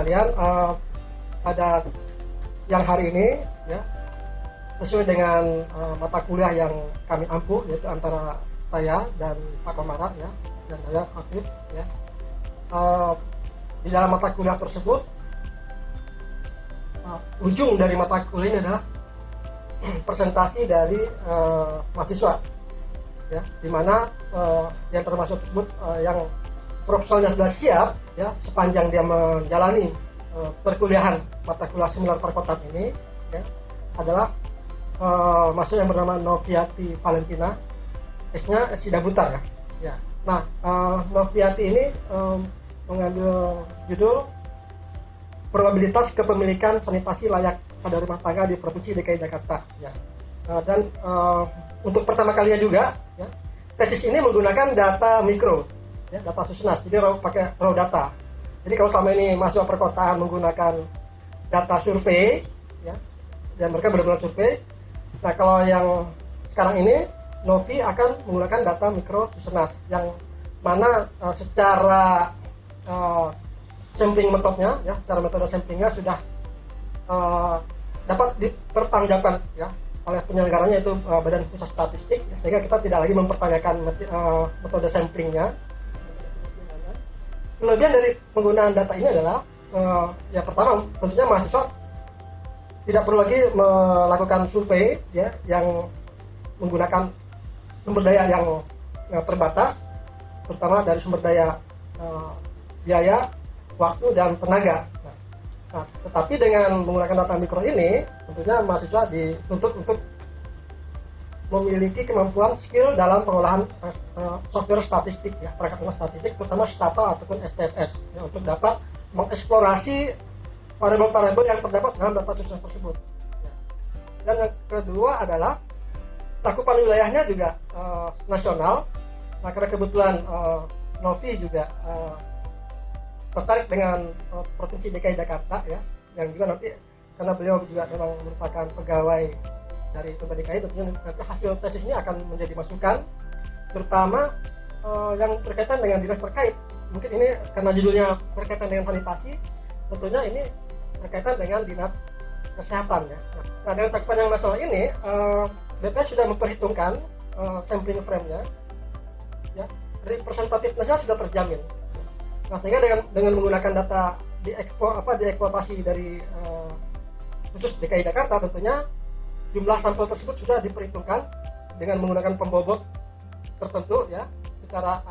sekalian, pada yang hari ini ya, sesuai dengan mata kuliah yang kami ampuh, yaitu antara saya dan Pak Komara ya, dan saya aktif ya. Di dalam mata kuliah tersebut, ujung dari mata kuliah ini adalah presentasi dari mahasiswa ya, di mana yang termasuk tersebut yang profesionalnya sudah siap ya, sepanjang dia menjalani perkuliahan mata kuliah seminar perkotaan ini ya, adalah mahasiswa yang bernama Noviati Valentina, S-nya Sida Butar ya. Nah, Noviati ini mengambil judul probabilitas kepemilikan sanitasi layak pada rumah tangga di Provinsi DKI Jakarta ya. Dan untuk pertama kalinya juga ya, tesis ini menggunakan data mikro ya, data Susenas, jadi pakai raw data. Jadi kalau selama ini mahasiswa perkotaan menggunakan data survei ya, dan mereka benar-benar survei. Nah, kalau yang sekarang ini Novi akan menggunakan data mikro Susenas, yang mana secara sampling metodenya ya, secara metode samplingnya sudah dapat dipertanggungjawabkan ya oleh penyelenggaranya, yaitu Badan Pusat Statistik ya, sehingga kita tidak lagi mempertanyakan metode samplingnya. Kelebihan dari penggunaan data ini adalah ya, pertama tentunya mahasiswa tidak perlu lagi melakukan survei ya, yang menggunakan sumber daya yang terbatas, terutama dari sumber daya biaya, waktu, dan tenaga. Nah, tetapi dengan menggunakan data mikro ini, tentunya mahasiswa dituntut untuk memiliki kemampuan skill dalam pengolahan software statistik ya, perangkat lunak statistik, terutama Stata ataupun SPSS ya, untuk dapat mengeksplorasi variabel-variabel yang terdapat dalam data Susenas tersebut ya. Dan yang kedua adalah cakupan wilayahnya juga nasional. Nah, karena kebetulan Novi juga tertarik dengan Provinsi DKI Jakarta ya, yang juga nanti karena beliau juga memang merupakan pegawai dari Pemda DKI, tentunya nanti hasil tesis ini akan menjadi masukan, terutama yang berkaitan dengan dinas terkait. Mungkin ini karena judulnya berkaitan dengan sanitasi, tentunya ini berkaitan dengan dinas kesehatan ya. Nah, dengan cakupan yang nasional ini, BPS sudah memperhitungkan sampling frame-nya ya, representativeness-nya sudah terjamin. Nah, sehingga dengan menggunakan data dieksploitasi dari khusus DKI Jakarta, tentunya jumlah sampel tersebut sudah diperhitungkan dengan menggunakan pembobot tertentu ya, secara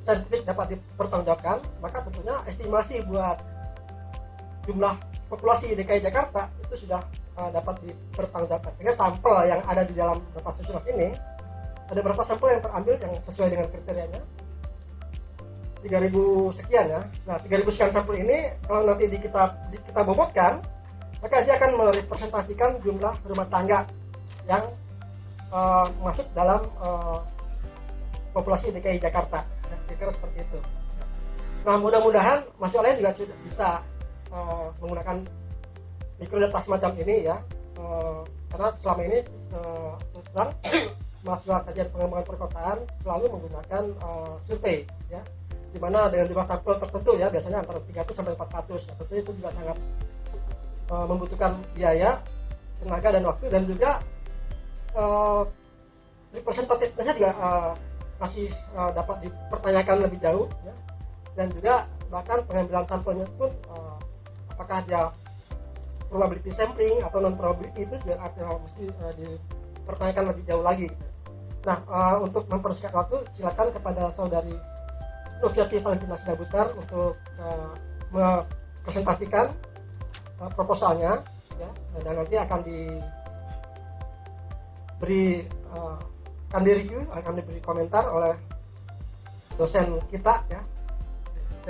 saintifik dapat dipertanggungjawabkan. Maka tentunya estimasi buat jumlah populasi DKI Jakarta itu sudah dapat dipertanggungjawabkan. Sehingga sampel yang ada di dalam data Susenas ini, ada beberapa sampel yang terambil yang sesuai dengan kriterianya, 3.000 sekian ya. Nah, 3.000 sekian sampel ini kalau nanti kita bobotkan, maka dia akan merepresentasikan jumlah rumah tangga yang masuk dalam populasi DKI Jakarta. Kira-kira seperti itu. Nah, mudah-mudahan mahasiswa lain juga bisa menggunakan mikrodata semacam ini ya, karena selama ini terang mahasiswa kajian pengembangan perkotaan selalu menggunakan survei ya, di mana dengan jumlah sampel tertentu ya, biasanya antara 300 sampai 400. Nah, tentu itu juga sangat membutuhkan biaya, tenaga, dan waktu, dan juga representativeness-nya juga masih dapat dipertanyakan lebih jauh ya. Dan juga bahkan pengambilan sampelnya pun apakah dia probability sampling atau non probability, itu juga mesti dipertanyakan lebih jauh lagi gitu. Nah, untuk mempersingkat waktu, silakan kepada saudari Noviati Valentina Sida Butar untuk mempresentasikan proposalnya ya, dan nanti akan diberi review, akan diberi komentar oleh dosen kita ya,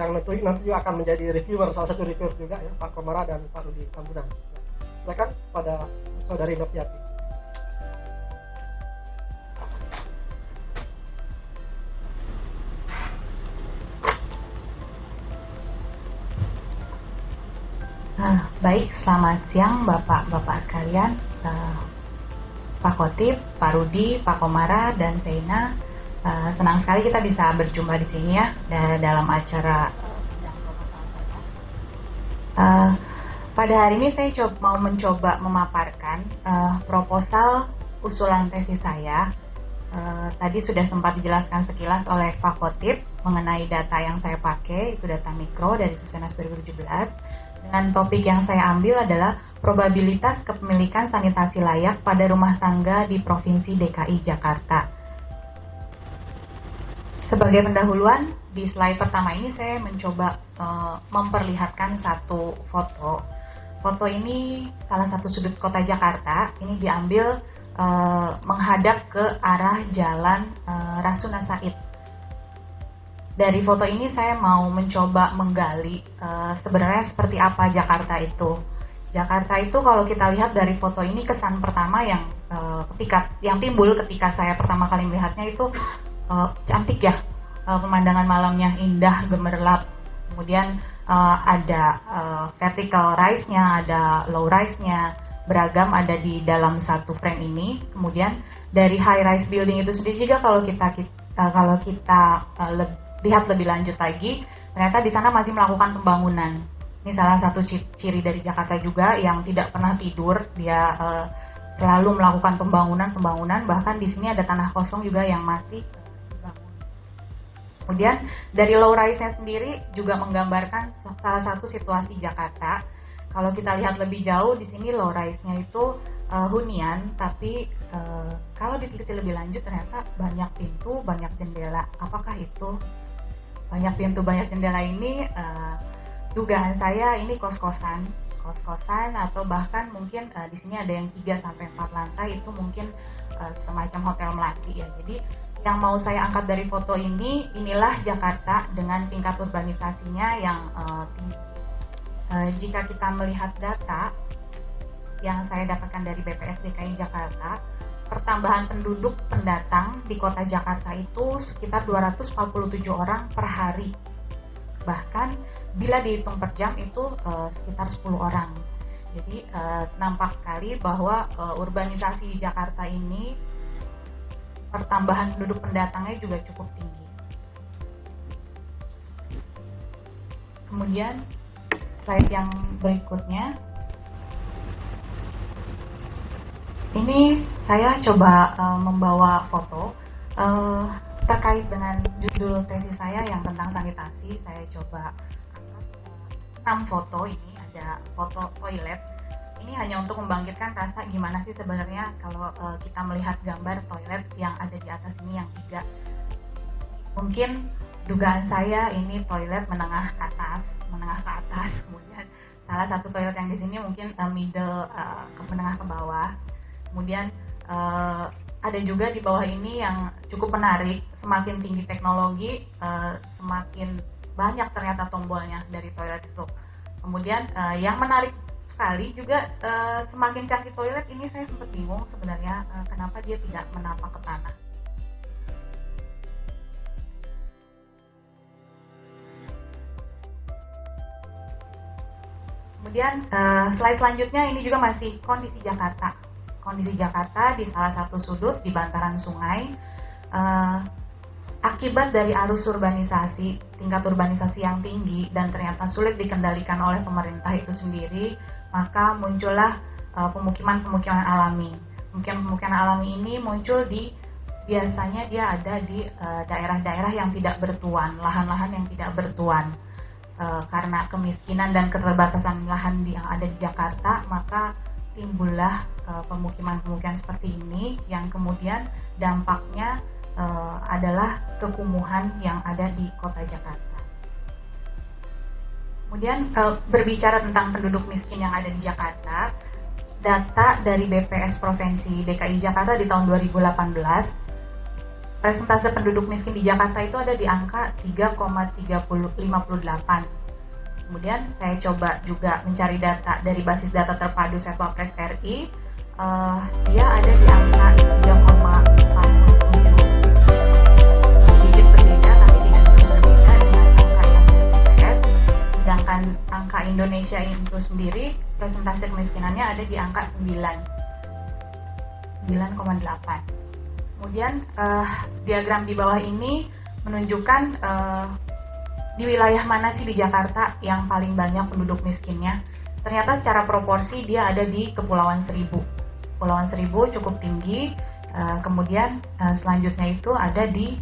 yang nanti juga akan menjadi reviewer, salah satu reviewer juga ya, Pak Komara dan Pak Rudi Tambunan. Silakan pada saudari Noviati. Baik, selamat siang Bapak-Bapak sekalian, Pak Khotib, Pak Rudi, Pak Komara, dan Zaina. Senang sekali kita bisa berjumpa di sini ya, dalam acara sidang proposal saya. Uh, pada hari ini saya mau mencoba memaparkan proposal usulan tesis saya. Tadi sudah sempat dijelaskan sekilas oleh Pak Khotib mengenai data yang saya pakai, itu data mikro dari Susenas 2017. Dengan topik yang saya ambil adalah probabilitas kepemilikan sanitasi layak pada rumah tangga di Provinsi DKI Jakarta. Sebagai pendahuluan, di slide pertama ini saya mencoba memperlihatkan satu foto. Foto ini salah satu sudut kota Jakarta, ini diambil menghadap ke arah jalan Rasuna Said. Dari foto ini saya mau mencoba menggali sebenarnya seperti apa Jakarta itu. Jakarta itu kalau kita lihat dari foto ini, kesan pertama yang timbul ketika saya pertama kali melihatnya itu cantik ya, pemandangan malamnya indah, gemerlap. Kemudian ada vertical rise-nya, ada low rise-nya, beragam ada di dalam satu frame ini. Kemudian dari high rise building itu sendiri juga kalau kita lihat lebih lanjut lagi, ternyata di sana masih melakukan pembangunan. Ini salah satu ciri dari Jakarta juga yang tidak pernah tidur, dia selalu melakukan pembangunan, bahkan di sini ada tanah kosong juga yang masih dibangun. Kemudian dari low rise-nya sendiri juga menggambarkan salah satu situasi Jakarta. Kalau kita lihat lebih jauh di sini low rise-nya itu hunian, tapi kalau diteliti lebih lanjut ternyata banyak pintu, banyak jendela. Apakah itu banyak pintu, banyak jendela ini? Dugaan saya ini kos-kosan atau bahkan mungkin di sini ada yang 3 sampai 4 lantai, itu mungkin semacam hotel melati ya. Jadi yang mau saya angkat dari foto ini, inilah Jakarta dengan tingkat urbanisasinya yang tinggi. Jika kita melihat data yang saya dapatkan dari BPS DKI Jakarta, pertambahan penduduk pendatang di kota Jakarta itu sekitar 247 orang per hari. Bahkan bila dihitung per jam itu sekitar 10 orang. Jadi nampak sekali bahwa urbanisasi Jakarta ini, pertambahan penduduk pendatangnya juga cukup tinggi. Kemudian slide yang berikutnya, ini saya coba membawa foto terkait dengan judul tesis saya yang tentang sanitasi. Saya coba angkat 6 foto. Ini ada foto toilet. Ini hanya untuk membangkitkan rasa gimana sih sebenarnya kalau kita melihat gambar toilet yang ada di atas ini yang 3. Mungkin dugaan saya ini toilet menengah ke atas. Kemudian salah satu toilet yang di sini mungkin middle ke menengah ke bawah. Kemudian ada juga di bawah ini yang cukup menarik. Semakin tinggi teknologi, semakin banyak ternyata tombolnya dari toilet itu. Kemudian yang menarik sekali juga, semakin canggih toilet ini, saya sempat bingung sebenarnya kenapa dia tidak menapak ke tanah. Kemudian slide selanjutnya ini juga masih kondisi Jakarta. Kondisi Jakarta di salah satu sudut di bantaran sungai. Akibat dari arus urbanisasi, tingkat urbanisasi yang tinggi dan ternyata sulit dikendalikan oleh pemerintah itu sendiri, maka muncullah pemukiman-pemukiman alami. Pemukiman alami ini muncul biasanya dia ada di daerah-daerah yang tidak bertuan, lahan-lahan yang tidak bertuan. Karena kemiskinan dan keterbatasan lahan yang ada di Jakarta, maka timbullah pemukiman-pemukiman seperti ini yang kemudian dampaknya adalah kekumuhan yang ada di kota Jakarta. Kemudian berbicara tentang penduduk miskin yang ada di Jakarta, data dari BPS Provinsi DKI Jakarta di tahun 2018, persentase penduduk miskin di Jakarta itu ada di angka 3,58. Kemudian saya coba juga mencari data dari basis data terpadu Setwapres RI, dia ada di angka 3,47. Sedikit berbeda, tapi tidak jauh berbeda dengan angka yang BPS. Sedangkan angka Indonesia itu sendiri, persentase kemiskinannya ada di angka 9,8. Kemudian diagram di bawah ini menunjukkan di wilayah mana sih di Jakarta yang paling banyak penduduk miskinnya? Ternyata secara proporsi dia ada di Kepulauan Seribu. Kepulauan Seribu cukup tinggi. Kemudian selanjutnya itu ada di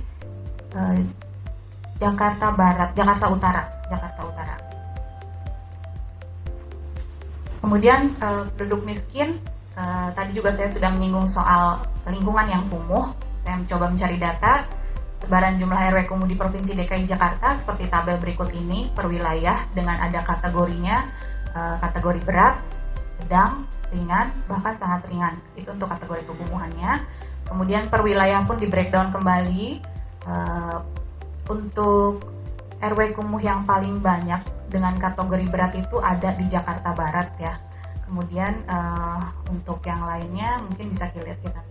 Jakarta Barat, Jakarta Utara. Kemudian penduduk miskin, tadi juga saya sudah menyinggung soal lingkungan yang kumuh. Saya mencoba mencari data sebaran jumlah RW kumuh di Provinsi DKI Jakarta seperti tabel berikut ini per wilayah dengan ada kategorinya, kategori berat, sedang, ringan, bahkan sangat ringan. Itu untuk kategori kekumuhannya. Kemudian per wilayah pun di breakdown kembali. Untuk RW kumuh yang paling banyak dengan kategori berat itu ada di Jakarta Barat ya. Kemudian untuk yang lainnya mungkin bisa kita lihat.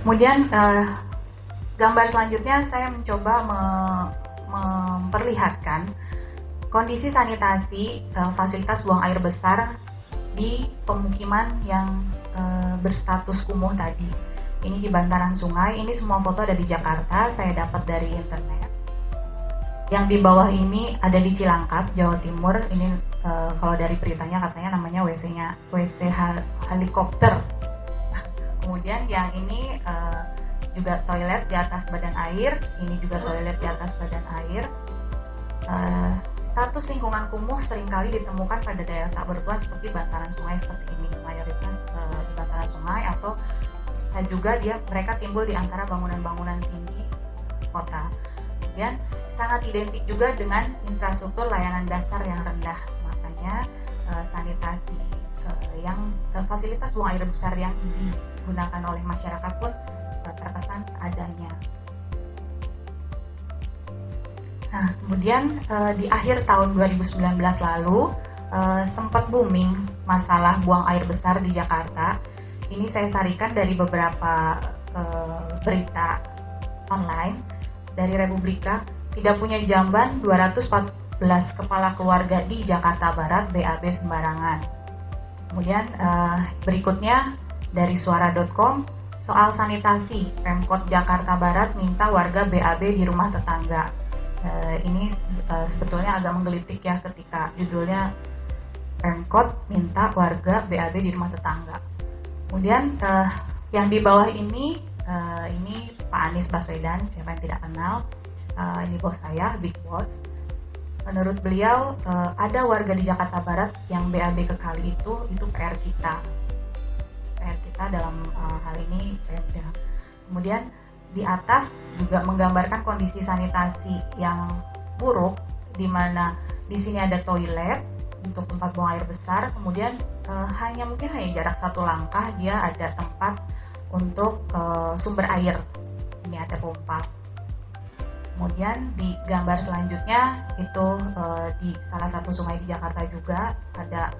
Kemudian gambar selanjutnya saya mencoba memperlihatkan kondisi sanitasi fasilitas buang air besar di pemukiman yang berstatus kumuh tadi. Ini di bantaran sungai. Ini semua foto ada di Jakarta, saya dapat dari internet. Yang di bawah ini ada di Cilangkap, Jawa Timur. Ini kalau dari beritanya katanya namanya WC helikopter. Kemudian yang ini juga toilet di atas badan air. Ini juga toilet di atas badan air. Status lingkungan kumuh seringkali ditemukan pada daerah tak bertuan seperti bantaran sungai seperti ini, mayoritas di bantaran sungai, atau juga mereka timbul di antara bangunan-bangunan tinggi kota. Kemudian sangat identik juga dengan infrastruktur layanan dasar yang rendah, makanya sanitasi yang fasilitas buang air besar yang digunakan oleh masyarakat pun terkesan seadanya. Nah, kemudian di akhir tahun 2019 lalu sempat booming masalah buang air besar di Jakarta. Ini saya sarikan dari beberapa berita online dari Republika. Tidak punya jamban 214 kepala keluarga di Jakarta Barat BAB sembarangan. Kemudian berikutnya dari suara.com soal sanitasi, Pemkot Jakarta Barat minta warga BAB di rumah tetangga. Ini sebetulnya agak menggelitik ya ketika judulnya Pemkot minta warga BAB di rumah tetangga. Kemudian yang di bawah ini Pak Anies Baswedan, siapa yang tidak kenal, ini bos saya, Big Boss. Menurut beliau ada warga di Jakarta Barat yang BAB ke kali itu PR kita dalam hal ini Pemda. Kemudian di atas juga menggambarkan kondisi sanitasi yang buruk, di mana di sini ada toilet untuk tempat buang air besar, kemudian mungkin hanya jarak 1 langkah dia ada tempat untuk sumber air. Ini ada pompa. Kemudian di gambar selanjutnya itu di salah satu sungai di Jakarta juga ada.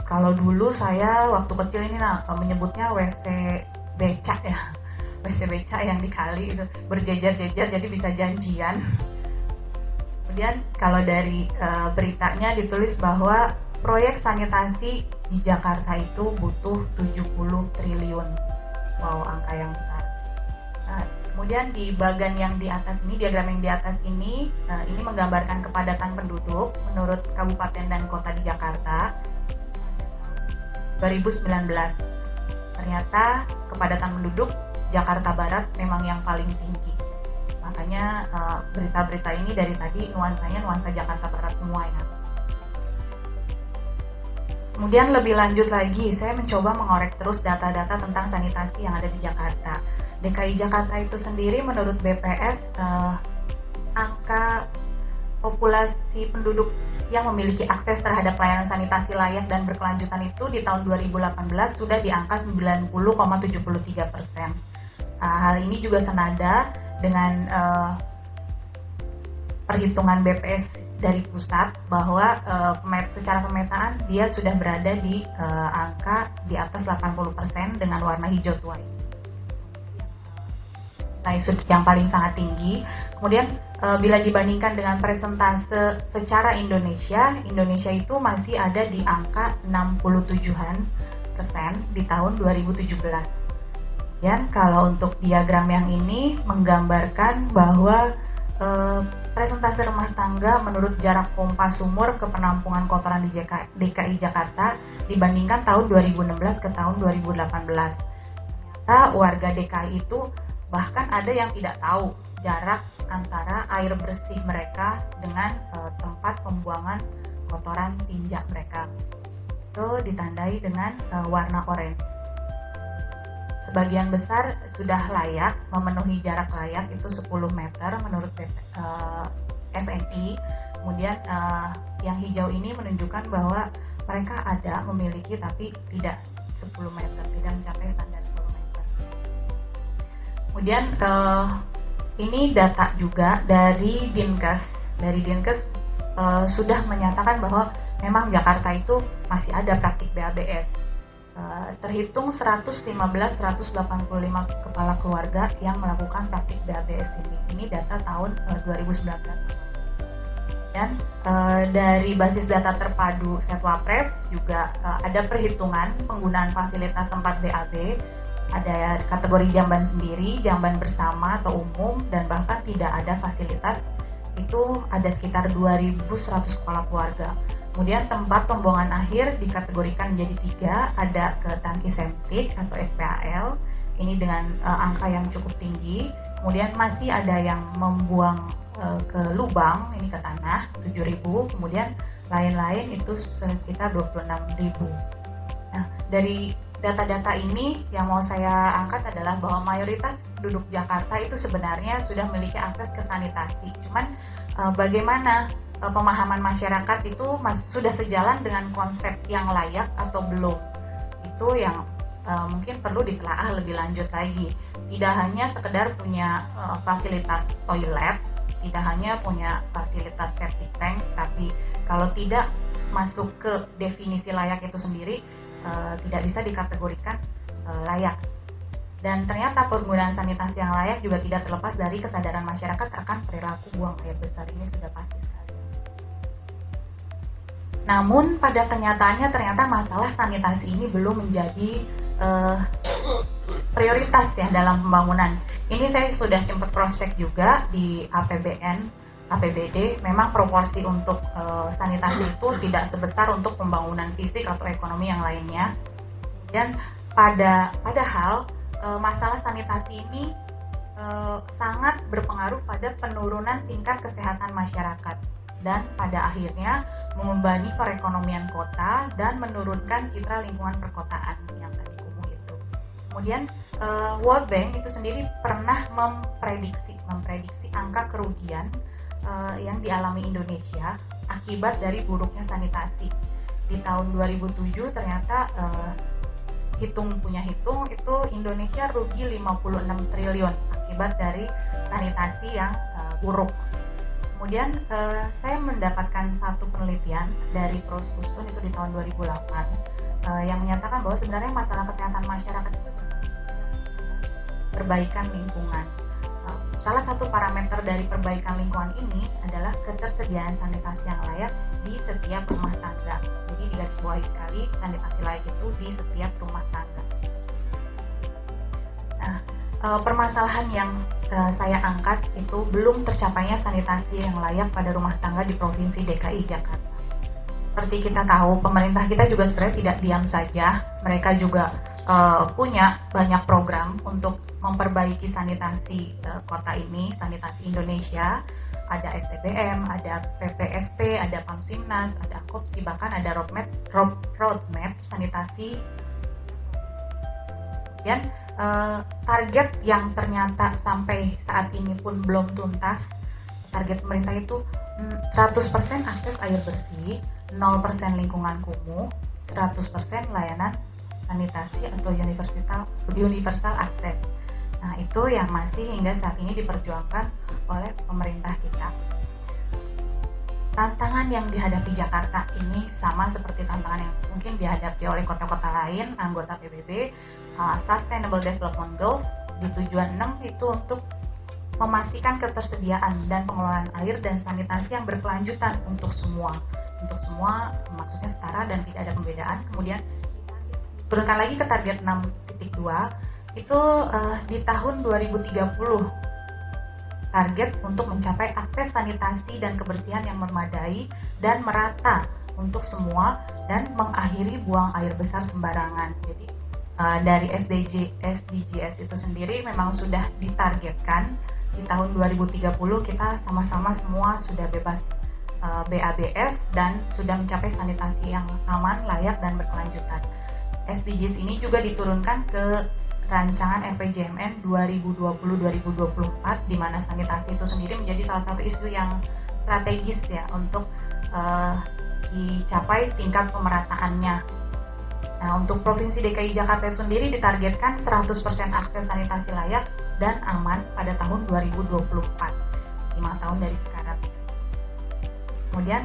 Kalau dulu saya waktu kecil ini menyebutnya WC becak ya. WC becak yang di kali itu berjejer-jejer jadi bisa janjian. Kemudian kalau dari beritanya ditulis bahwa proyek sanitasi di Jakarta itu butuh 70 triliun. Wow, angka yang besar. Kemudian di bagian yang di atas ini, diagram yang di atas ini menggambarkan kepadatan penduduk menurut kabupaten dan kota di Jakarta 2019. Ternyata kepadatan penduduk Jakarta Barat memang yang paling tinggi. Makanya berita-berita ini dari tadi nuansanya nuansa Jakarta Barat semua ya. Kemudian lebih lanjut lagi, saya mencoba mengorek terus data-data tentang sanitasi yang ada di Jakarta. DKI Jakarta itu sendiri menurut BPS angka populasi penduduk yang memiliki akses terhadap pelayanan sanitasi layak dan berkelanjutan itu di tahun 2018 sudah di angka 90,73%. Hal ini juga senada dengan perhitungan BPS dari pusat bahwa secara pemetaan dia sudah berada di angka di atas 80% dengan warna hijau tua. Yang paling sangat tinggi. Kemudian bila dibandingkan dengan persentase secara Indonesia itu masih ada di angka 67% di tahun 2017. Dan kalau untuk diagram yang ini menggambarkan bahwa presentase rumah tangga menurut jarak pompa sumur ke penampungan kotoran di DKI Jakarta dibandingkan tahun 2016 ke tahun 2018. Ternyata warga DKI itu bahkan ada yang tidak tahu jarak antara air bersih mereka dengan tempat pembuangan kotoran tinja mereka. Itu ditandai dengan warna oranye. Sebagian besar sudah layak, memenuhi jarak layak itu 10 meter menurut FNI. Kemudian yang hijau ini menunjukkan bahwa mereka ada memiliki tapi tidak 10 meter, tidak mencapai standar 10 meter. Kemudian ini data juga dari Dinkes. Dari Dinkes sudah menyatakan bahwa memang Jakarta itu masih ada praktik BABS. Terhitung 115-185 kepala keluarga yang melakukan praktik BABS ini. Ini data tahun 2019. Dan dari basis data terpadu Setwapres juga ada perhitungan penggunaan fasilitas tempat BAB. Ada kategori jamban sendiri, jamban bersama atau umum, dan bahkan tidak ada fasilitas. Itu ada sekitar 2.100 kepala keluarga. Kemudian tempat pembuangan akhir dikategorikan menjadi 3, ada ke tangki septik atau SPAL, ini dengan angka yang cukup tinggi. Kemudian masih ada yang membuang ke lubang, ini ke tanah, 7.000, kemudian lain-lain itu sekitar 26.000. Nah, dari data-data ini yang mau saya angkat adalah bahwa mayoritas penduduk Jakarta itu sebenarnya sudah memiliki akses ke sanitasi. Cuman bagaimana pemahaman masyarakat itu sudah sejalan dengan konsep yang layak atau belum, itu yang mungkin perlu ditelaah lebih lanjut lagi. Tidak hanya sekedar punya fasilitas toilet, tidak hanya punya fasilitas septic tank, tapi kalau tidak masuk ke definisi layak itu sendiri tidak bisa dikategorikan layak. Dan ternyata penggunaan sanitasi yang layak juga tidak terlepas dari kesadaran masyarakat akan perilaku buang air besar, ini sudah pasti sekali. Namun pada kenyataannya ternyata masalah sanitasi ini belum menjadi prioritas ya dalam pembangunan. Ini saya sudah sempat cross check juga di APBD, memang proporsi untuk sanitasi itu tidak sebesar untuk pembangunan fisik atau ekonomi yang lainnya. Dan padahal masalah sanitasi ini sangat berpengaruh pada penurunan tingkat kesehatan masyarakat dan pada akhirnya membebani perekonomian kota dan menurunkan citra lingkungan perkotaan yang tadi kumuh itu. Kemudian World Bank itu sendiri pernah memprediksi angka kerugian yang dialami Indonesia akibat dari buruknya sanitasi. Di tahun 2007 ternyata hitung itu Indonesia rugi 56 triliun akibat dari sanitasi yang buruk. Kemudian saya mendapatkan satu penelitian dari Prospuston itu di tahun 2008 yang menyatakan bahwa sebenarnya masalah kesehatan masyarakat itu perbaikan lingkungan. Salah satu parameter dari perbaikan lingkungan ini adalah ketersediaan sanitasi yang layak di setiap rumah tangga. Jadi digarisbawahi sekali, sanitasi layak itu di setiap rumah tangga. Nah, permasalahan yang saya angkat itu belum tercapainya sanitasi yang layak pada rumah tangga di Provinsi DKI Jakarta. Seperti kita tahu, pemerintah kita juga sebenarnya tidak diam saja. Mereka juga punya banyak program untuk memperbaiki sanitasi kota ini, sanitasi Indonesia. Ada STBM, ada PPSP, ada Pamsimnas, ada KOPSI, bahkan ada roadmap sanitasi. Dan target yang ternyata sampai saat ini pun belum tuntas. Target pemerintah itu 100% akses air bersih, 0% lingkungan kumuh, 100% layanan sanitasi atau universal akses. Nah, itu yang masih hingga saat ini diperjuangkan oleh pemerintah kita. Tantangan yang dihadapi Jakarta ini sama seperti tantangan yang mungkin dihadapi oleh kota-kota lain, anggota PBB. Sustainable Development Goals di tujuan 6 itu untuk memastikan ketersediaan dan pengelolaan air dan sanitasi yang berkelanjutan untuk semua. Untuk semua maksudnya setara dan tidak ada pembedaan. Kemudian turunkan lagi ke target 6.2 itu di tahun 2030 target untuk mencapai akses sanitasi dan kebersihan yang memadai dan merata untuk semua dan mengakhiri buang air besar sembarangan. Jadi dari SDGs itu sendiri memang sudah ditargetkan di tahun 2030 kita sama-sama semua sudah bebas BABS dan sudah mencapai sanitasi yang aman, layak, dan berkelanjutan. SDGs ini juga diturunkan ke rancangan RPJMN 2020-2024 di mana sanitasi itu sendiri menjadi salah satu isu yang strategis ya untuk dicapai tingkat pemerataannya. Nah, untuk Provinsi DKI Jakarta itu sendiri ditargetkan 100% akses sanitasi layak dan aman pada tahun 2024, 5 tahun dari sekarang. Kemudian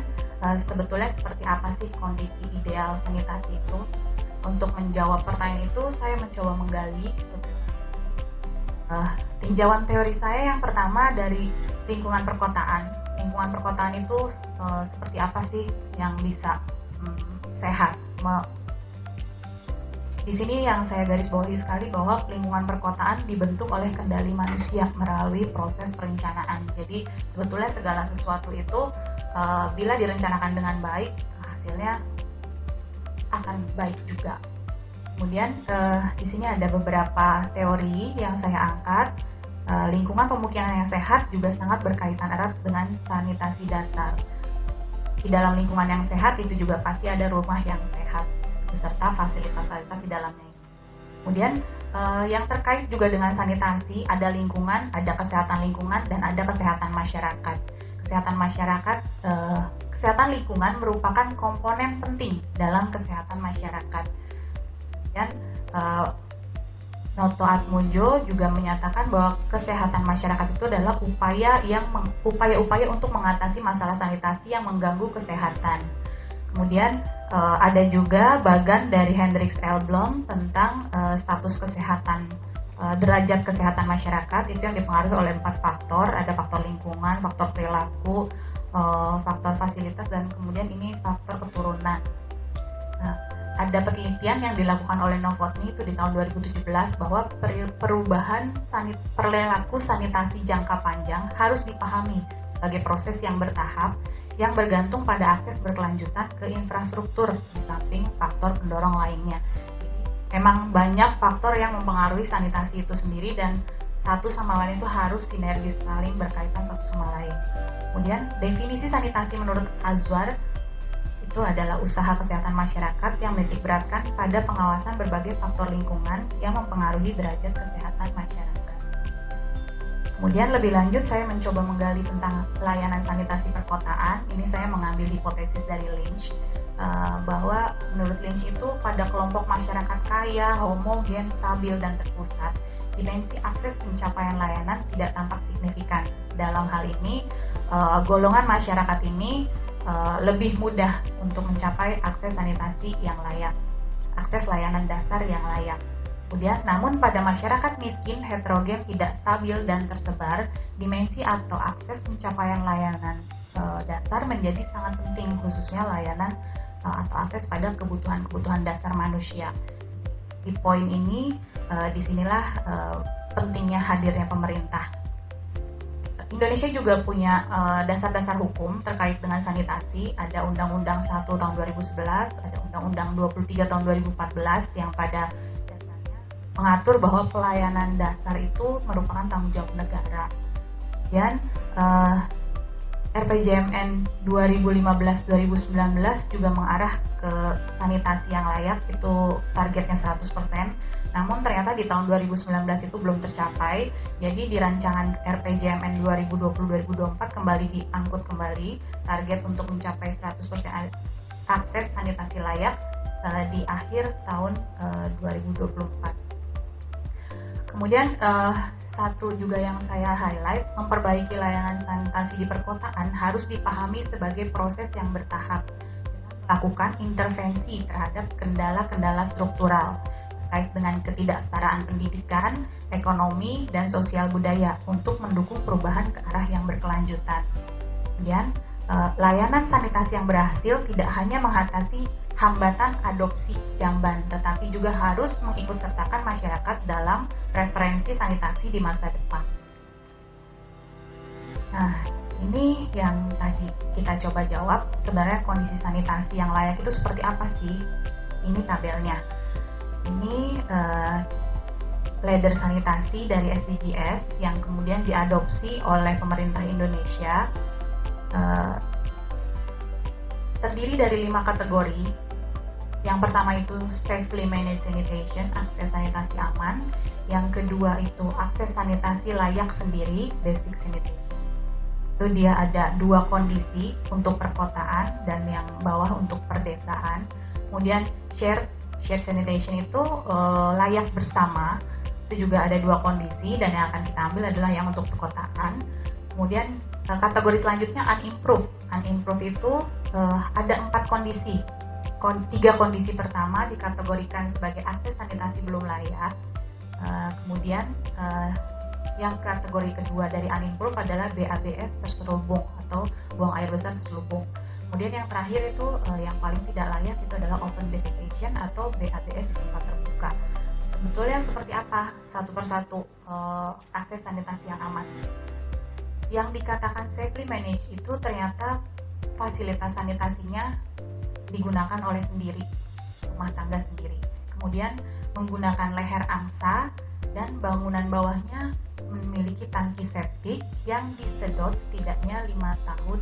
sebetulnya seperti apa sih kondisi ideal sanitasi itu? Untuk menjawab pertanyaan itu, saya mencoba menggali tinjauan teori saya yang pertama dari lingkungan perkotaan. Lingkungan perkotaan itu seperti apa sih yang bisa sehat? Di sini yang saya garis bawahi sekali bahwa lingkungan perkotaan dibentuk oleh kendali manusia melalui proses perencanaan. Jadi sebetulnya segala sesuatu itu bila direncanakan dengan baik, hasilnya akan baik juga. Kemudian di sini ada beberapa teori yang saya angkat. Lingkungan pemukiman yang sehat juga sangat berkaitan erat dengan sanitasi dasar. Di dalam lingkungan yang sehat itu juga pasti ada rumah yang sehat beserta fasilitas-fasilitas di dalamnya. Kemudian yang terkait juga dengan sanitasi ada lingkungan, ada kesehatan lingkungan, dan ada kesehatan masyarakat. Kesehatan masyarakat kesehatan lingkungan merupakan komponen penting dalam kesehatan masyarakat. Dan Noto Atmojo juga menyatakan bahwa kesehatan masyarakat itu adalah upaya-upaya untuk mengatasi masalah sanitasi yang mengganggu kesehatan. Kemudian ada juga bagan dari Hendrik L. Blom tentang status kesehatan, derajat kesehatan masyarakat itu yang dipengaruhi oleh 4 faktor. Ada faktor lingkungan, faktor perilaku, faktor fasilitas, dan kemudian ini faktor keturunan. Nah, ada penelitian yang dilakukan oleh Novotny itu di tahun 2017 bahwa perubahan perilaku sanitasi jangka panjang harus dipahami sebagai proses yang bertahap yang bergantung pada akses berkelanjutan ke infrastruktur di samping faktor pendorong lainnya. Jadi, memang banyak faktor yang mempengaruhi sanitasi itu sendiri dan satu sama lain itu harus sinergis, saling berkaitan satu sama lain. Kemudian definisi sanitasi menurut Azwar itu adalah usaha kesehatan masyarakat yang menitik beratkan pada pengawasan berbagai faktor lingkungan yang mempengaruhi derajat kesehatan masyarakat. Kemudian lebih lanjut saya mencoba menggali tentang pelayanan sanitasi perkotaan. Ini saya mengambil hipotesis dari Lynch bahwa menurut Lynch itu pada kelompok masyarakat kaya, homogen, stabil, dan terpusat, dimensi akses pencapaian layanan tidak tampak signifikan. Dalam hal ini, golongan masyarakat ini lebih mudah untuk mencapai akses sanitasi yang layak, akses layanan dasar yang layak. Kemudian, namun pada masyarakat miskin, heterogen, tidak stabil, dan tersebar, dimensi atau akses pencapaian layanan dasar menjadi sangat penting, khususnya layanan atau akses pada kebutuhan-kebutuhan dasar manusia. Di poin ini, disinilah pentingnya hadirnya pemerintah. Indonesia juga punya dasar-dasar hukum terkait dengan sanitasi. Ada Undang-Undang 1 tahun 2011, ada Undang-Undang 23 tahun 2014 yang pada dasarnya mengatur bahwa pelayanan dasar itu merupakan tanggung jawab negara. Dan RPJMN 2015-2019 juga mengarah ke sanitasi yang layak, itu targetnya 100%. Namun ternyata di tahun 2019 itu belum tercapai. Jadi di rancangan RPJMN 2020-2024 kembali diangkut kembali target untuk mencapai 100% akses sanitasi layak di akhir tahun 2024. Kemudian satu juga yang saya highlight, memperbaiki layanan sanitasi di perkotaan harus dipahami sebagai proses yang bertahap dengan melakukan intervensi terhadap kendala-kendala struktural terkait dengan ketidaksetaraan pendidikan, ekonomi, dan sosial budaya untuk mendukung perubahan ke arah yang berkelanjutan. Kemudian, layanan sanitasi yang berhasil tidak hanya mengatasi hambatan adopsi jamban, tetapi juga harus mengikutsertakan masyarakat dalam referensi sanitasi di masa depan. Nah, ini yang tadi kita coba jawab, sebenarnya kondisi sanitasi yang layak itu seperti apa sih? Ini tabelnya. Ini ladder sanitasi dari SDGs yang kemudian diadopsi oleh pemerintah Indonesia. Terdiri dari 5 kategori. Yang pertama itu safely managed sanitation, akses sanitasi aman. Yang kedua itu akses sanitasi layak sendiri, basic sanitation. Itu dia ada 2 kondisi untuk perkotaan dan yang bawah untuk perdesaan. Kemudian shared sanitation itu layak bersama, itu juga ada 2 kondisi dan yang akan kita ambil adalah yang untuk perkotaan. Kemudian kategori selanjutnya unimproved. Unimproved itu ada 4 kondisi. 3 kondisi pertama dikategorikan sebagai akses sanitasi belum layak. Kemudian yang kategori kedua dari unimproved adalah BABS terselubung atau buang air besar terselubung. Kemudian yang terakhir itu yang paling tidak layak itu adalah open defecation atau BABS di tempat terbuka. Sebetulnya seperti apa satu persatu akses sanitasi yang aman? Yang dikatakan safely managed itu ternyata fasilitas sanitasinya digunakan oleh sendiri, rumah tangga sendiri. Kemudian menggunakan leher angsa dan bangunan bawahnya memiliki tangki septik yang disedot setidaknya 5 tahun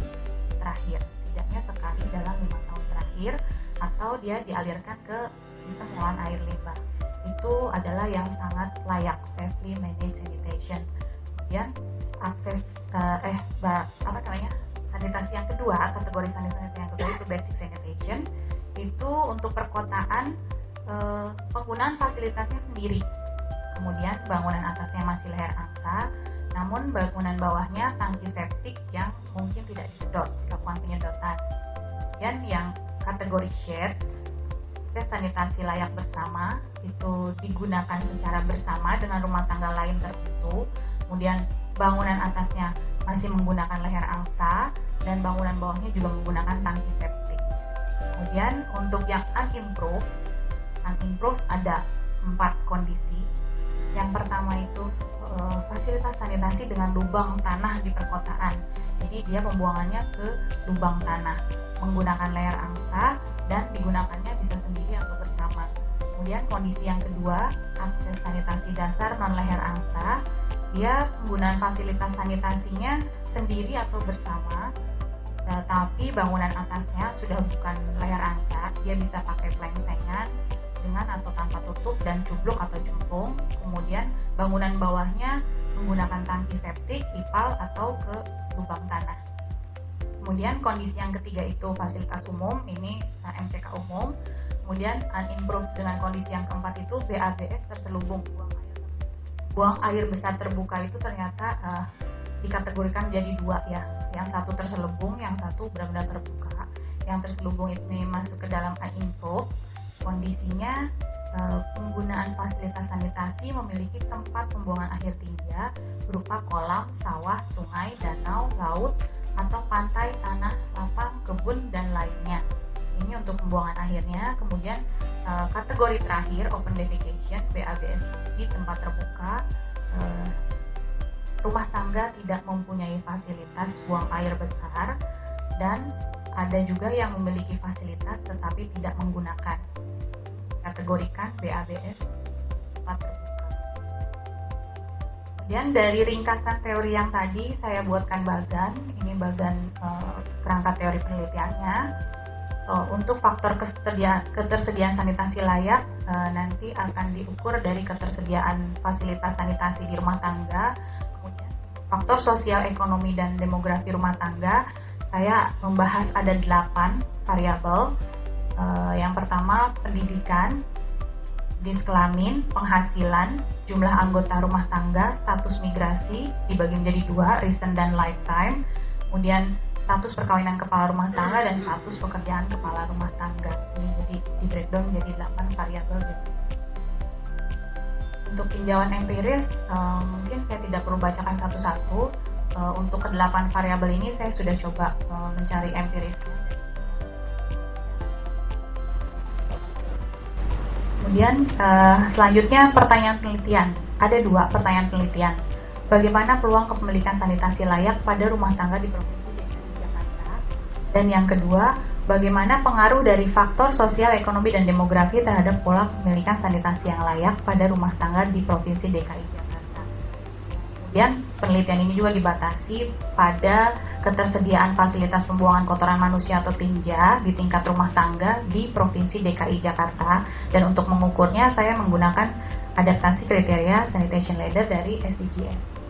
terakhir, setidaknya sekali dalam 5 tahun terakhir, atau dia dialirkan ke sistem pengolahan air limbah. Itu adalah yang sangat layak, safely managed sanitation. Kemudian akses sanitasi yang kedua, kategori sanitasi yang kedua itu basic sanitation. Itu untuk perkotaan, penggunaan fasilitasnya sendiri. Kemudian bangunan atasnya masih leher angsa, namun bangunan bawahnya tangki septik yang mungkin tidak disedot, dilakukan penyedotan. Dan yang kategori shared, sanitasi layak bersama, itu digunakan secara bersama dengan rumah tangga lain tertentu. Kemudian bangunan atasnya masih menggunakan leher angsa dan bangunan bawahnya juga menggunakan tangki septik. Kemudian untuk yang unimproved ada 4 kondisi. Yang pertama itu fasilitas sanitasi dengan lubang tanah di perkotaan. Jadi dia pembuangannya ke lubang tanah menggunakan leher angsa dan digunakannya bisa sendiri atau bersama. Kemudian kondisi yang kedua, akses sanitasi dasar non leher angsa. Dia penggunaan fasilitas sanitasinya sendiri atau bersama, tapi bangunan atasnya sudah bukan leher angsa, dia bisa pakai plengsengan dengan atau tanpa tutup dan cubluk atau jempung. Kemudian bangunan bawahnya menggunakan tangki septik, ipal atau ke lubang tanah. Kemudian kondisi yang ketiga itu fasilitas umum, ini MCK umum. Kemudian unimproved dengan kondisi yang keempat itu BABS terselubung, buang air besar terbuka. Itu ternyata dikategorikan jadi 2 ya, yang satu terselubung, yang satu benar-benar terbuka. Yang terselubung ini masuk ke dalam unimproved. Kondisinya penggunaan fasilitas sanitasi memiliki tempat pembuangan akhir tinja berupa kolam, sawah, sungai, danau, laut, atau pantai, tanah, lapang, kebun, dan lainnya. Ini untuk pembuangan akhirnya. Kemudian kategori terakhir open defecation, BABS di tempat terbuka. Rumah tangga tidak mempunyai fasilitas buang air besar dan ada juga yang memiliki fasilitas tetapi tidak menggunakan. Kategorikan BABS tempat terbuka. Kemudian dari ringkasan teori yang tadi saya buatkan bagan. Ini bagan kerangka teori penelitiannya. Untuk faktor ketersediaan sanitasi layak nanti akan diukur dari ketersediaan fasilitas sanitasi di rumah tangga. Kemudian faktor sosial, ekonomi, dan demografi rumah tangga, saya membahas ada 8 variabel. Yang pertama pendidikan, jenis kelamin, penghasilan, jumlah anggota rumah tangga, status migrasi dibagi menjadi 2, recent dan lifetime. Kemudian status perkawinan kepala rumah tangga dan status pekerjaan kepala rumah tangga. Ini jadi di breakdown menjadi 8 variabel. Untuk tinjauan empiris, mungkin saya tidak perlu bacakan satu-satu. Untuk ke-8 variabel ini saya sudah coba mencari empirisnya. Kemudian selanjutnya pertanyaan penelitian. Ada 2 pertanyaan penelitian. Bagaimana peluang kepemilikan sanitasi layak pada rumah tangga di Provinsi DKI Jakarta? Dan yang kedua, bagaimana pengaruh dari faktor sosial, ekonomi, dan demografi terhadap pola kepemilikan sanitasi yang layak pada rumah tangga di Provinsi DKI Jakarta? Kemudian penelitian ini juga dibatasi pada ketersediaan fasilitas pembuangan kotoran manusia atau tinja di tingkat rumah tangga di Provinsi DKI Jakarta, dan untuk mengukurnya saya menggunakan adaptasi kriteria sanitation ladder dari SDGs.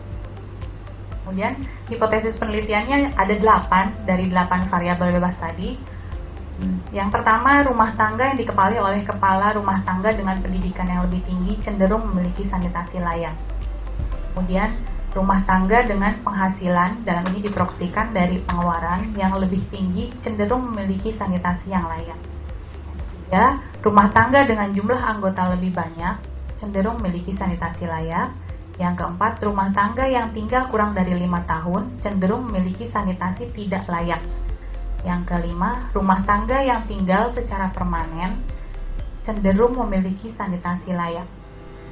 Kemudian hipotesis penelitiannya ada 8 dari 8 variabel bebas tadi. Yang pertama, rumah tangga yang dikepalai oleh kepala rumah tangga dengan pendidikan yang lebih tinggi cenderung memiliki sanitasi layak. Kemudian rumah tangga dengan penghasilan, dalam ini diproyeksikan dari pengeluaran yang lebih tinggi, cenderung memiliki sanitasi yang layak. Ketiga, rumah tangga dengan jumlah anggota lebih banyak cenderung memiliki sanitasi layak. Yang keempat, rumah tangga yang tinggal kurang dari 5 tahun cenderung memiliki sanitasi tidak layak. Yang kelima, rumah tangga yang tinggal secara permanen cenderung memiliki sanitasi layak.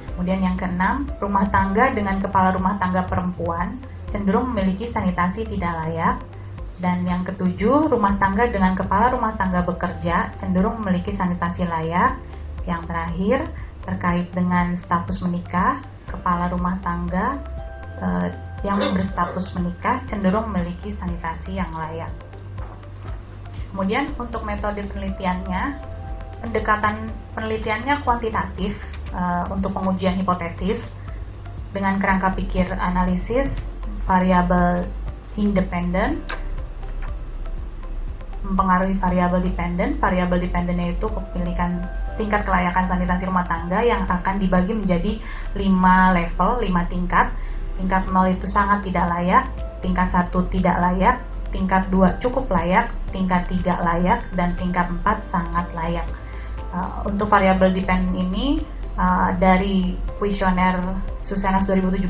Kemudian yang keenam, rumah tangga dengan kepala rumah tangga perempuan cenderung memiliki sanitasi tidak layak. Dan yang ketujuh, rumah tangga dengan kepala rumah tangga bekerja cenderung memiliki sanitasi layak. Yang terakhir, terkait dengan status menikah, kepala rumah tangga yang berstatus menikah cenderung memiliki sanitasi yang layak. Kemudian untuk metode penelitiannya, pendekatan penelitiannya kuantitatif untuk pengujian hipotesis dengan kerangka pikir analisis variabel independen mempengaruhi variabel dependen. Variabel dependennya itu kepemilikan tingkat kelayakan sanitasi rumah tangga yang akan dibagi menjadi 5 level, 5 tingkat. Tingkat 0 itu sangat tidak layak, tingkat 1 tidak layak, tingkat 2 cukup layak, tingkat 3 layak, dan tingkat 4 sangat layak. Untuk variabel dependen ini dari kuesioner Susenas 2017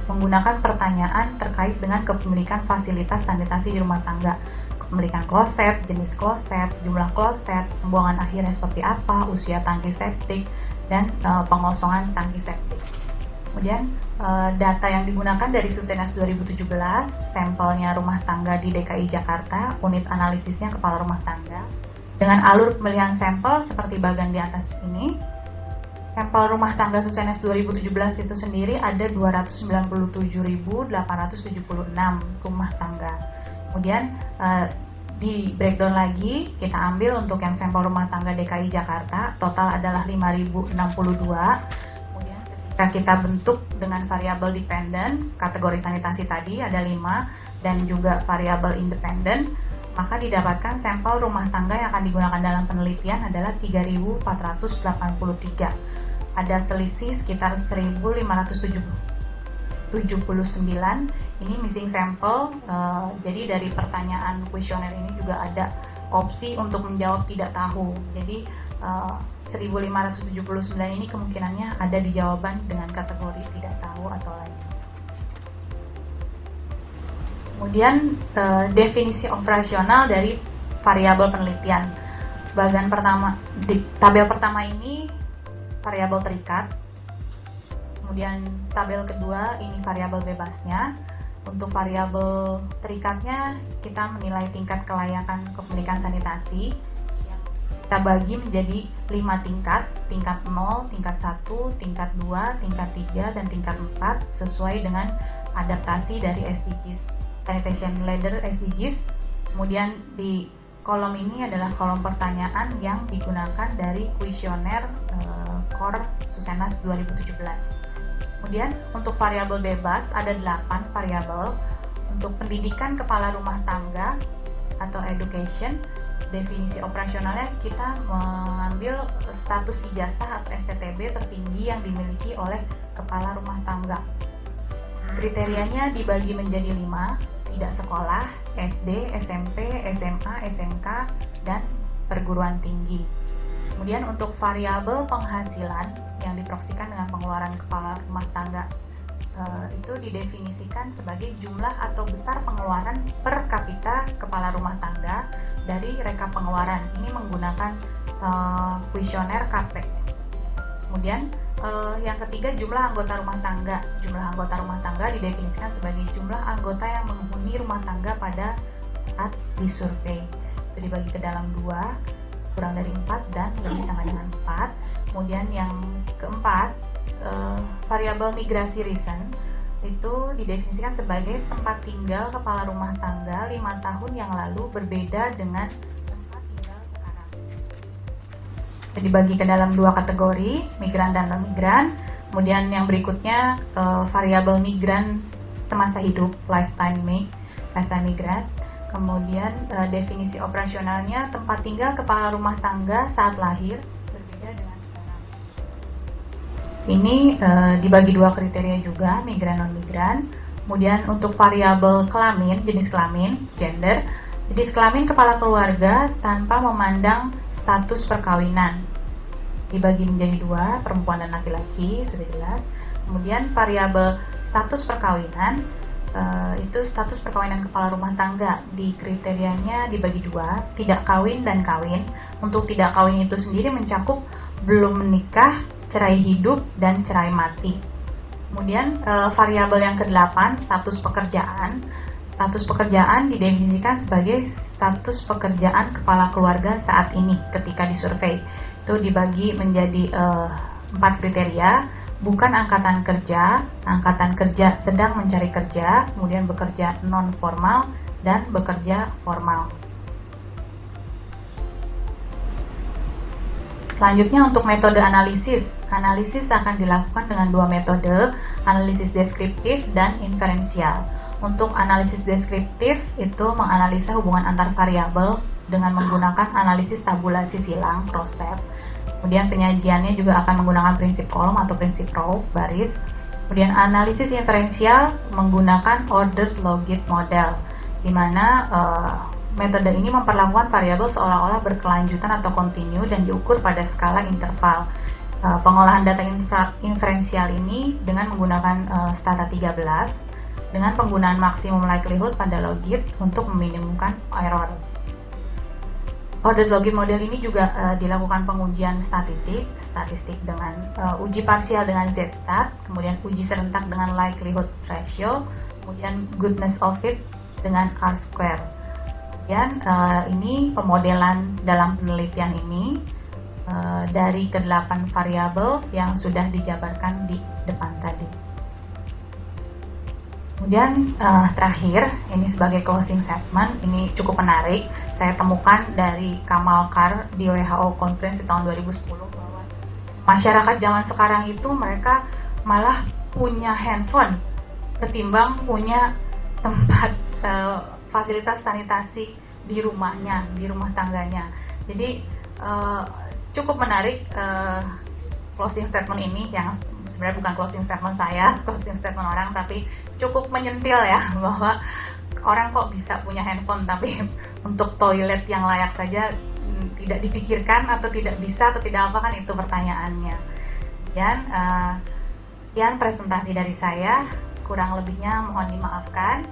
menggunakan pertanyaan terkait dengan kepemilikan fasilitas sanitasi di rumah tangga, kepemilikan kloset, jenis kloset, jumlah kloset, pembuangan akhirnya seperti apa, usia tangki septik, dan pengosongan tangki septik. Kemudian data yang digunakan dari Susenas 2017, sampelnya rumah tangga di DKI Jakarta, unit analisisnya kepala rumah tangga. Dengan alur pemilihan sampel seperti bagian di atas ini, sampel rumah tangga Susenas 2017 itu sendiri ada 297.876 rumah tangga. Kemudian di breakdown lagi, kita ambil untuk yang sampel rumah tangga DKI Jakarta, total adalah 5.062. Kemudian ketika kita bentuk dengan variabel dependen, kategori sanitasi tadi ada 5, dan juga variabel independen, maka didapatkan sampel rumah tangga yang akan digunakan dalam penelitian adalah 3.483. Ada selisih sekitar 1.579. Ini missing sampel. Jadi dari pertanyaan kuesioner ini juga ada opsi untuk menjawab tidak tahu. Jadi 1.579 ini kemungkinannya ada di jawaban dengan kategori tidak tahu atau lain. Kemudian definisi operasional dari variabel penelitian. Bagian pertama di tabel pertama ini variabel terikat. Kemudian tabel kedua ini variabel bebasnya. Untuk variabel terikatnya kita menilai tingkat kelayakan kepemilikan sanitasi. Kita bagi menjadi 5 tingkat, tingkat 0, tingkat 1, tingkat 2, tingkat 3, dan tingkat 4 sesuai dengan adaptasi dari SDGs. Sanitation Ladder SDGs. Kemudian di kolom ini adalah kolom pertanyaan yang digunakan dari kuesioner Core Susenas 2017. Kemudian untuk variabel bebas ada 8 variabel. Untuk pendidikan kepala rumah tangga atau education, definisi operasionalnya kita mengambil status ijazah atau STTB tertinggi yang dimiliki oleh kepala rumah tangga. Kriterianya dibagi menjadi 5, tidak sekolah, SD, SMP, SMA, SMK, dan perguruan tinggi. Kemudian untuk variabel penghasilan yang diproyeksikan dengan pengeluaran kepala rumah tangga itu didefinisikan sebagai jumlah atau besar pengeluaran per kapita kepala rumah tangga dari rekap pengeluaran. Ini menggunakan kuesioner KP. Kemudian yang ketiga, jumlah anggota rumah tangga. Jumlah anggota rumah tangga didefinisikan sebagai jumlah anggota yang menghuni rumah tangga pada saat disurvei. Itu dibagi ke dalam 2, kurang dari 4 dan lebih sama dengan 4. Kemudian yang keempat, variabel migrasi reason itu didefinisikan sebagai tempat tinggal kepala rumah tangga 5 tahun yang lalu berbeda dengan tempat tinggal sekarang. Itu dibagi ke dalam 2 kategori, migran dan non-migran. Kemudian yang berikutnya variabel migran semasa hidup, lifetime migran. Kemudian definisi operasionalnya, tempat tinggal kepala rumah tangga saat lahir berbeda dengan sekarang. Ini dibagi 2 kriteria juga, migran non-migran. Kemudian untuk variabel kelamin, jenis kelamin, gender, jenis kelamin kepala keluarga tanpa memandang status perkawinan. Dibagi menjadi 2, perempuan dan laki-laki, sudah jelas. Kemudian variabel status perkawinan, itu status perkawinan kepala rumah tangga. Di kriterianya dibagi 2, tidak kawin dan kawin. Untuk tidak kawin itu sendiri mencakup belum menikah, cerai hidup, dan cerai mati. Kemudian variabel yang ke-8, status pekerjaan. Status pekerjaan didefinisikan sebagai status pekerjaan kepala keluarga saat ini ketika disurvei. Itu dibagi menjadi 4 kriteria. Bukan angkatan kerja sedang mencari kerja, kemudian bekerja non formal dan bekerja formal. Selanjutnya untuk metode analisis. Analisis akan dilakukan dengan 2 metode, analisis deskriptif dan inferensial. Untuk analisis deskriptif itu menganalisa hubungan antar variabel dengan menggunakan analisis tabulasi silang, cross step. Kemudian penyajiannya juga akan menggunakan prinsip kolom atau prinsip row, baris. Kemudian analisis inferensial menggunakan ordered logit model, di mana metode ini memperlakukan variabel seolah-olah berkelanjutan atau kontinu dan diukur pada skala interval. Pengolahan data inferensial ini dengan menggunakan stata 13 dengan penggunaan maksimum likelihood pada logit untuk meminimumkan error. Ordered logit model ini juga dilakukan pengujian statistik dengan uji parsial dengan z-stat, kemudian uji serentak dengan likelihood ratio, kemudian goodness of fit dengan R-square. Kemudian ini pemodelan dalam penelitian ini dari ke-8 variabel yang sudah dijabarkan di depan tadi. Kemudian terakhir, ini sebagai closing statement, ini cukup menarik. Saya temukan dari Kamal Kar di WHO Conference di tahun 2010 bahwa masyarakat zaman sekarang itu mereka malah punya handphone ketimbang punya tempat fasilitas sanitasi di rumahnya, di rumah tangganya. Jadi cukup menarik closing statement ini, yang sebenarnya bukan closing statement saya, closing statement orang, tapi cukup menyentil ya, bahwa orang kok bisa punya handphone tapi untuk toilet yang layak saja tidak dipikirkan atau tidak bisa atau tidak apa, kan itu pertanyaannya. Dan sekian presentasi dari saya, kurang lebihnya mohon dimaafkan.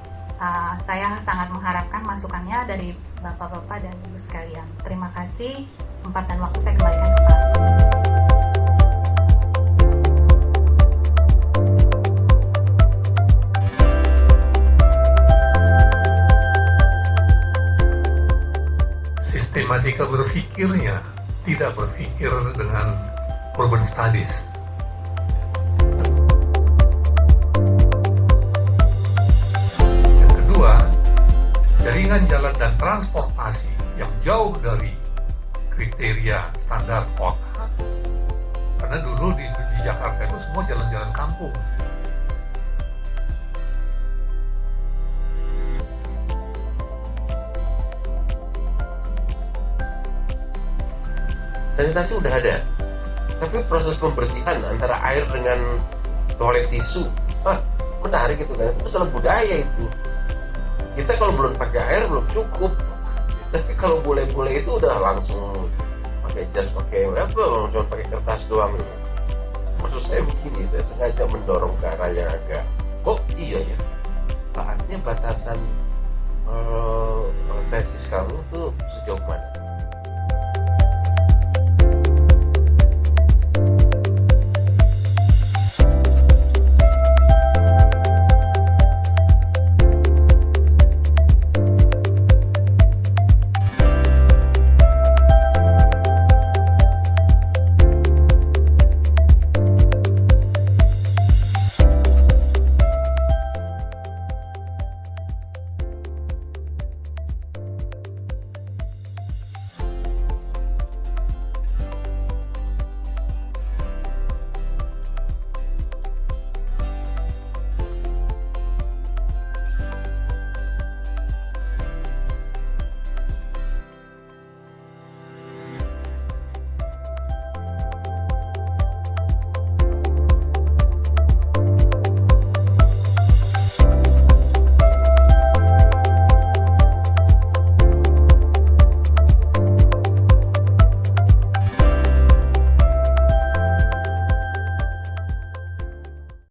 Saya sangat mengharapkan masukannya dari Bapak-Bapak dan Ibu sekalian. Terima kasih. Tempat dan waktu saya kembalikan ke Pak. Sistematika berpikirnya tidak berpikir dengan urban studies. Yang kedua, jaringan jalan dan transportasi yang jauh dari kriteria standar kota. Karena dulu di Jakarta itu semua jalan-jalan kampung. Sanitasi udah ada, tapi proses pembersihan antara air dengan toilet tisu, menarik gitu kan, itu masalah budaya itu. Kita kalau belum pakai air belum cukup, tapi kalau boleh-boleh itu udah langsung pakai jas, pakai apa, cuma pakai kertas doang. maksud saya begini, saya sengaja mendorong ke arah yang agak, oh iya ya, saatnya batasan tesis kamu tuh sejauh mana?